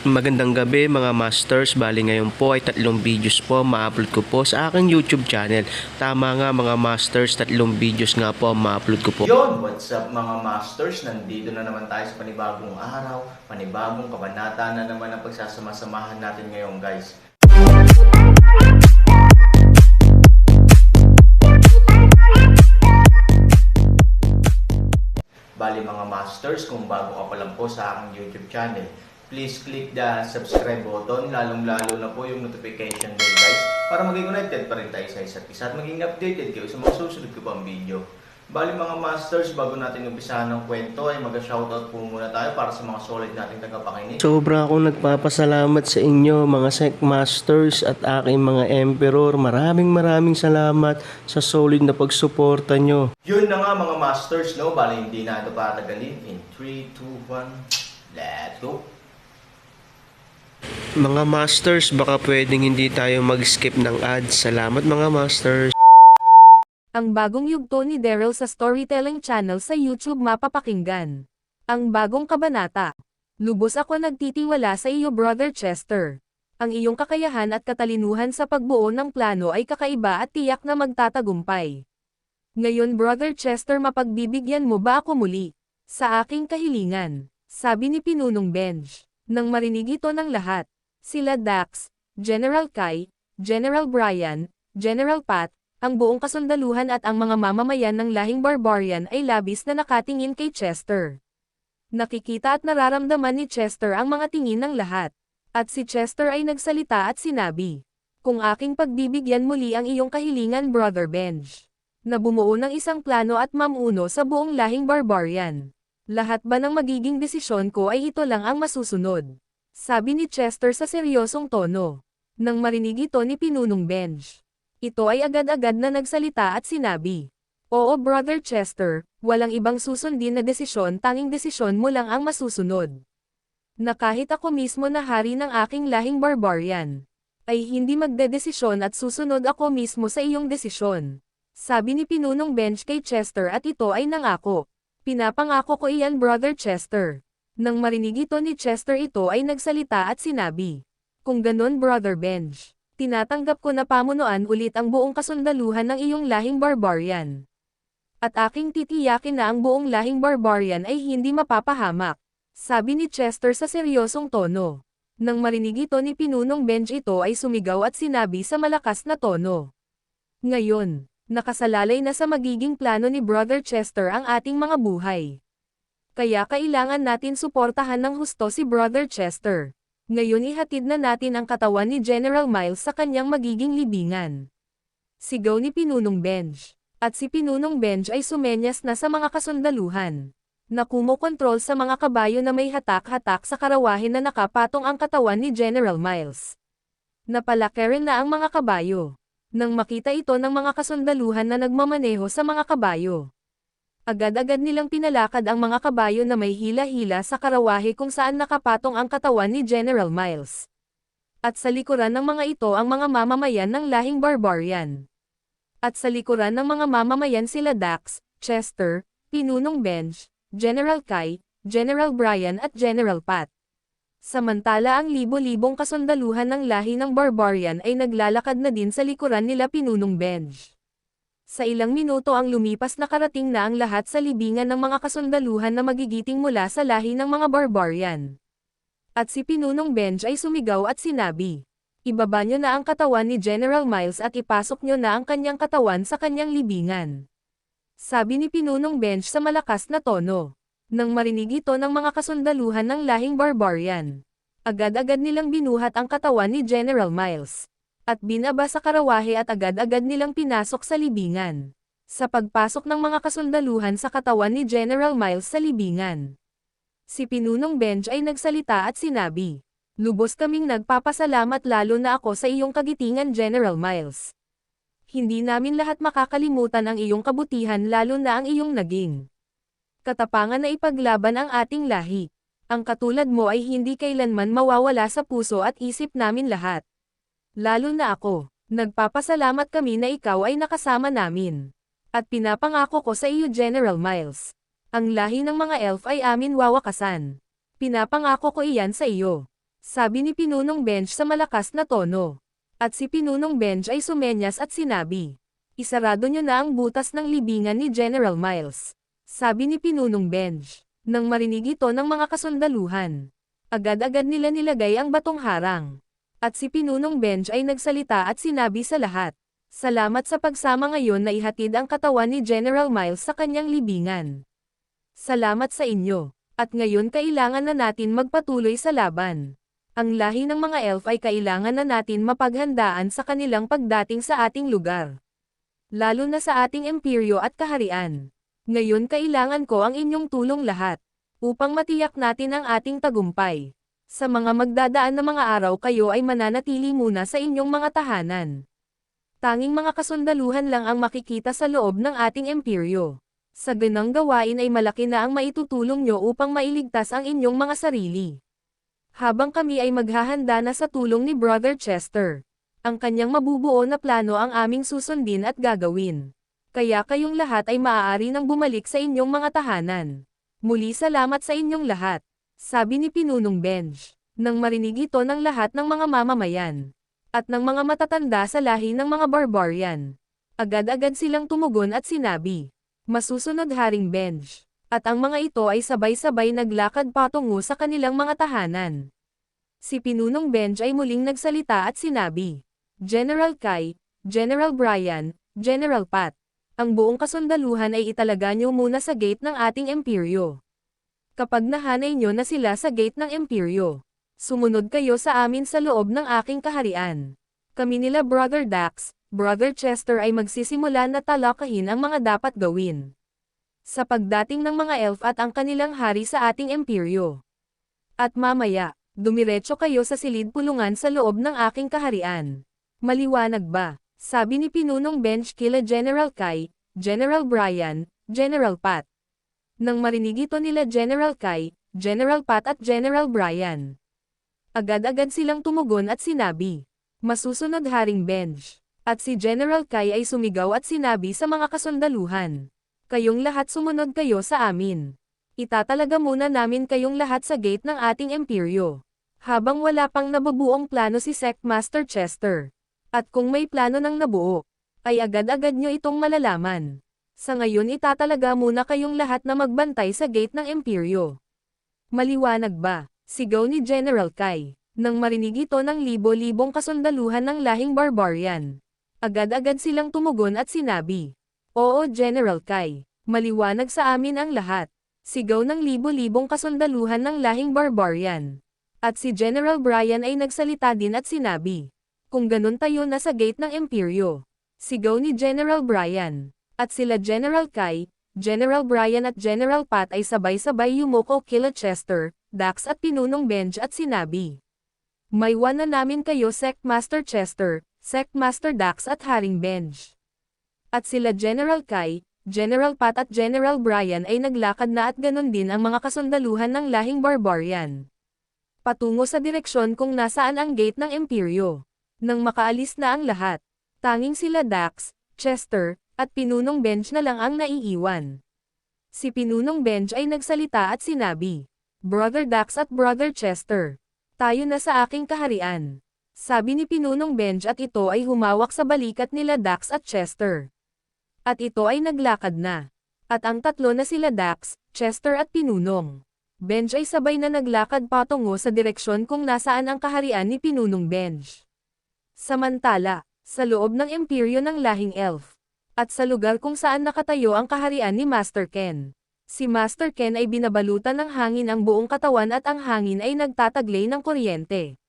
Magandang gabi mga masters, bali ngayon po ay 3 videos po ma-upload ko po sa aking YouTube channel. Tama nga mga masters, 3 videos nga po ma-upload ko po. Yon, what's up mga masters? Nandito na naman tayo sa panibagong araw, panibagong kabanata na naman ang pagsasama-samahan natin ngayon guys. Bali mga masters, kung bago ka pa lang po sa aking YouTube channel, please click the subscribe button, lalong-lalo na po yung notification bell guys, para maging connected pa rin tayo sa isa't isa at maging updated kayo sa mga susunod ko pang video. Bali mga masters, bago natin umpisahan ng kwento ay mag-shoutout po muna tayo para sa mga solid nating tagapakinig. Sobra akong nagpapasalamat sa inyo mga Sec Masters at aking mga Emperor. Maraming salamat sa solid na pagsuporta nyo. Yun na nga mga masters, no? Bali hindi na ito patagalin. In 3, 2, 1, let's go! Mga masters, baka pwedeng hindi tayo mag-skip ng ads. Salamat mga masters. Ang bagong yugto ni Daryl sa Storytelling Channel sa YouTube mapapakinggan. Ang bagong kabanata. Lubos ako nagtitiwala sa iyo Brother Chester. Ang iyong kakayahan at katalinuhan sa pagbuo ng plano ay kakaiba at tiyak na magtatagumpay. Ngayon Brother Chester, mapagbibigyan mo ba ako muli? Sa aking kahilingan, sabi ni Pinunong Benj. Nang marinig ito ng lahat, sila Dax, General Kai, General Brian, General Pat, ang buong kasundaluhan at ang mga mamamayan ng lahing barbarian ay labis na nakatingin kay Chester. Nakikita at nararamdaman ni Chester ang mga tingin ng lahat. At si Chester ay nagsalita at sinabi, "Kung aking pagbibigyan muli ang iyong kahilingan Brother Benj, na bumuo ng isang plano at mamuno sa buong lahing barbarian. Lahat ba ng magiging desisyon ko ay ito lang ang masusunod?" Sabi ni Chester sa seryosong tono. Nang marinig ito ni Pinunong Benj, ito ay agad-agad na nagsalita at sinabi, "Oo Brother Chester, walang ibang susundin na desisyon, tanging desisyon mo lang ang masusunod. Na kahit ako mismo na hari ng aking lahing barbarian, ay hindi magdedesisyon at susunod ako mismo sa iyong desisyon." Sabi ni Pinunong Benj kay Chester at ito ay nangako. "Pinapangako ko iyan Brother Chester." Nang marinig ito ni Chester, ito ay nagsalita at sinabi, "Kung ganon Brother Benj, tinatanggap ko na pamunuan ulit ang buong kasundaluhan ng iyong lahing barbarian. At aking titiyakin na ang buong lahing barbarian ay hindi mapapahamak." Sabi ni Chester sa seryosong tono. Nang marinig ito ni Pinunong Benj, ito ay sumigaw at sinabi sa malakas na tono, "Ngayon, nakasalalay na sa magiging plano ni Brother Chester ang ating mga buhay. Kaya kailangan natin suportahan ng husto si Brother Chester. Ngayon ihatid na natin ang katawan ni General Miles sa kanyang magiging libingan." Sigaw ni Pinunong Benj. At si Pinunong Benj ay sumenyas na sa mga kasundaluhan, na kumokontrol sa mga kabayo na may hatak-hatak sa karawahe na nakapatong ang katawan ni General Miles. Napalaki rin na ang mga kabayo. Nang makita ito ng mga kasundaluhan na nagmamaneho sa mga kabayo, agad-agad nilang pinalakad ang mga kabayo na may hila-hila sa karawahe kung saan nakapatong ang katawan ni General Miles. At sa likuran ng mga ito ang mga mamamayan ng lahing barbarian. At sa likuran ng mga mamamayan sila Dax, Chester, Pinunong Benj, General Kai, General Brian at General Pat. Samantala ang libo-libong kasundaluhan ng lahi ng barbarian ay naglalakad na din sa likuran nila Pinunong Benj. Sa ilang minuto ang lumipas, nakarating na ang lahat sa libingan ng mga kasundaluhan na magigiting mula sa lahi ng mga barbarian. At si Pinunong Benj ay sumigaw at sinabi, "Ibaba nyo na ang katawan ni General Miles at ipasok nyo na ang kanyang katawan sa kanyang libingan." Sabi ni Pinunong Benj sa malakas na tono. Nang marinig ito ng mga kasundaluhan ng lahing barbarian, agad-agad nilang binuhat ang katawan ni General Miles at binaba sa karawahe at agad-agad nilang pinasok sa libingan. Sa pagpasok ng mga kasundaluhan sa katawan ni General Miles sa libingan, si Pinunong Benj ay nagsalita at sinabi, "Lubos kaming nagpapasalamat lalo na ako sa iyong kagitingan General Miles. Hindi namin lahat makakalimutan ang iyong kabutihan lalo na ang iyong naging katapangan na ipaglaban ang ating lahi. Ang katulad mo ay hindi kailanman mawawala sa puso at isip namin lahat. Lalo na ako, nagpapasalamat kami na ikaw ay nakasama namin. At pinapangako ko sa iyo General Miles, ang lahi ng mga elf ay amin wawakasan. Pinapangako ko iyan sa iyo." Sabi ni Pinunong Benj sa malakas na tono. At si Pinunong Benj ay sumenyas at sinabi, "Isarado niyo na ang butas ng libingan ni General Miles." Sabi ni Pinunong Benj. Nang marinig ito ng mga kasundaluhan, agad-agad nila nilagay ang batong harang. At si Pinunong Benj ay nagsalita at sinabi sa lahat, "Salamat sa pagsama ngayon na ihatid ang katawan ni General Miles sa kanyang libingan. Salamat sa inyo. At ngayon kailangan na natin magpatuloy sa laban. Ang lahi ng mga elf ay kailangan na natin mapaghandaan sa kanilang pagdating sa ating lugar. Lalo na sa ating imperyo at kaharian. Ngayon kailangan ko ang inyong tulong lahat, upang matiyak natin ang ating tagumpay. Sa mga magdadaan na mga araw kayo ay mananatili muna sa inyong mga tahanan. Tanging mga kasundaluhan lang ang makikita sa loob ng ating imperyo. Sa ganang gawain ay malaki na ang maitutulong nyo upang mailigtas ang inyong mga sarili. Habang kami ay maghahanda na sa tulong ni Brother Chester. Ang kanyang mabubuo na plano ang aming susundin at gagawin. Kaya kayong lahat ay maaari nang bumalik sa inyong mga tahanan. Muli salamat sa inyong lahat," sabi ni Pinunong Benj. Nang marinig ito ng lahat ng mga mamamayan, at ng mga matatanda sa lahi ng mga barbarian, agad-agad silang tumugon at sinabi, "Masusunod Haring Benj." At ang mga ito ay sabay-sabay naglakad patungo sa kanilang mga tahanan. Si Pinunong Benj ay muling nagsalita at sinabi, "General Kai, General Brian, General Pat, ang buong kasundaluhan ay italaga niyo muna sa gate ng ating imperyo. Kapag nahanay niyo na sila sa gate ng imperyo, sumunod kayo sa amin sa loob ng aking kaharian. Kami nila Brother Dax, Brother Chester ay magsisimula na talakahin ang mga dapat gawin sa pagdating ng mga elf at ang kanilang hari sa ating imperyo. At mamaya, dumiretso kayo sa silid pulungan sa loob ng aking kaharian. Maliwanag ba?" Sabi ni Pinunong Benj kila General Kai, General Brian, General Pat. Nang marinig ito nila General Kai, General Pat at General Brian, agad-agad silang tumugon at sinabi, "Masusunod Haring Benj." At si General Kai ay sumigaw at sinabi sa mga kasundaluhan, "Kayong lahat sumunod kayo sa amin. Itatalaga muna namin kayong lahat sa gate ng ating imperyo. Habang wala pang nabubuong plano si Sectmaster Chester. At kung may plano ng nabuo, ay agad-agad nyo itong malalaman. Sa ngayon itatalaga muna kayong lahat na magbantay sa gate ng imperyo." Maliwanag ba? Sigaw ni General Kai. Nang marinig ito ng libo-libong kasundaluhan ng lahing barbarian, agad-agad silang tumugon at sinabi, "Oo General Kai, maliwanag sa amin ang lahat." Sigaw ng libo-libong kasundaluhan ng lahing barbarian. At si General Brian ay nagsalita din at sinabi, "Kung ganun tayo na sa gate ng imperyo." Sigaw ni General Brian. At sila General Kai, General Brian at General Pat ay sabay-sabay yumuko kila Chester, Dax at Pinunong Benj at sinabi, "Maiwan na namin kayo Sectmaster Chester, Sectmaster Dax at Haring Benj." At sila General Kai, General Pat at General Brian ay naglakad na at ganun din ang mga kasundaluhan ng lahing barbarian, patungo sa direksyon kung nasaan ang gate ng imperyo. Nang makaalis na ang lahat, tanging sila Dax, Chester, at Pinunong Benj na lang ang naiiwan. Si Pinunong Benj ay nagsalita at sinabi, "Brother Dax at Brother Chester, tayo na sa aking kaharian." Sabi ni Pinunong Benj at ito ay humawak sa balikat nila Dax at Chester. At ito ay naglakad na. At ang tatlo na sila Dax, Chester at Pinunong Benj ay sabay na naglakad patungo sa direksyon kung nasaan ang kaharian ni Pinunong Benj. Samantala, sa loob ng imperyo ng lahing elf, at sa lugar kung saan nakatayo ang kaharian ni Master Ken, si Master Ken ay binabalutan ng hangin ang buong katawan at ang hangin ay nagtataglay ng kuryente.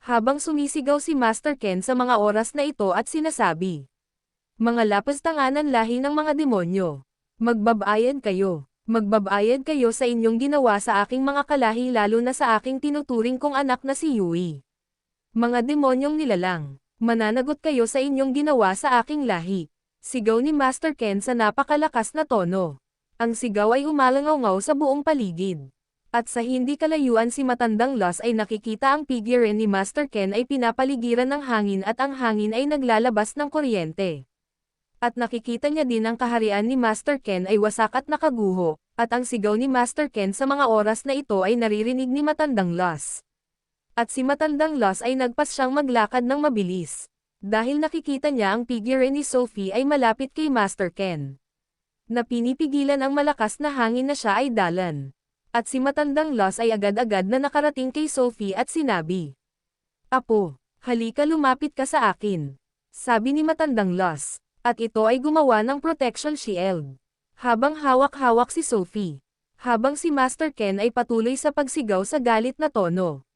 Habang sumisigaw si Master Ken sa mga oras na ito at sinasabi, "Mga lapastanganan lahi ng mga demonyo, magbabayad kayo. Magbabayad kayo sa inyong ginawa sa aking mga kalahi lalo na sa aking tinuturing kong anak na si Yui. Mga demonyong nilalang, mananagot kayo sa inyong ginawa sa aking lahi." Sigaw ni Master Ken sa napakalakas na tono. Ang sigaw ay umalangaw sa buong paligid. At sa hindi kalayuan si Matandang Los ay nakikita ang figure ni Master Ken ay pinapaligiran ng hangin at ang hangin ay naglalabas ng kuryente. At nakikita niya din ang kaharian ni Master Ken ay wasak at nakaguho, at ang sigaw ni Master Ken sa mga oras na ito ay naririnig ni Matandang Los. At si matandang Loss ay nagpas siyang maglakad ng mabilis. Dahil nakikita niya ang figure ni Sophie ay malapit kay Master Ken. Na pinipigilan ang malakas na hangin na siya ay dalan. At si matandang Loss ay agad-agad na nakarating kay Sophie at sinabi, "Apo, halika lumapit ka sa akin." Sabi ni matandang Loss. At ito ay gumawa ng protection shield. Habang hawak-hawak si Sophie. Habang si Master Ken ay patuloy sa pagsigaw sa galit na tono.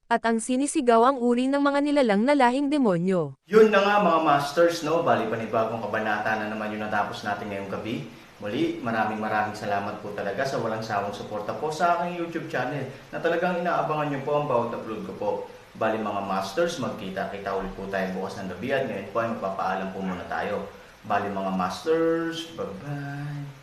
At ang sinisigaw ang uri ng mga nilalang na lahing demonyo. Yun na nga mga masters, no? Bali panibagong kabanata na naman yung natapos natin ngayong gabi. Muli, maraming salamat po talaga sa walang sawang suporta po sa aking YouTube channel na talagang inaabangan nyo po ang bawat upload ko po. Bali mga masters, magkita-kita ulit po tayo bukas ng gabi at ngayon po ay magpapaalam po muna tayo. Bali mga masters, bye-bye!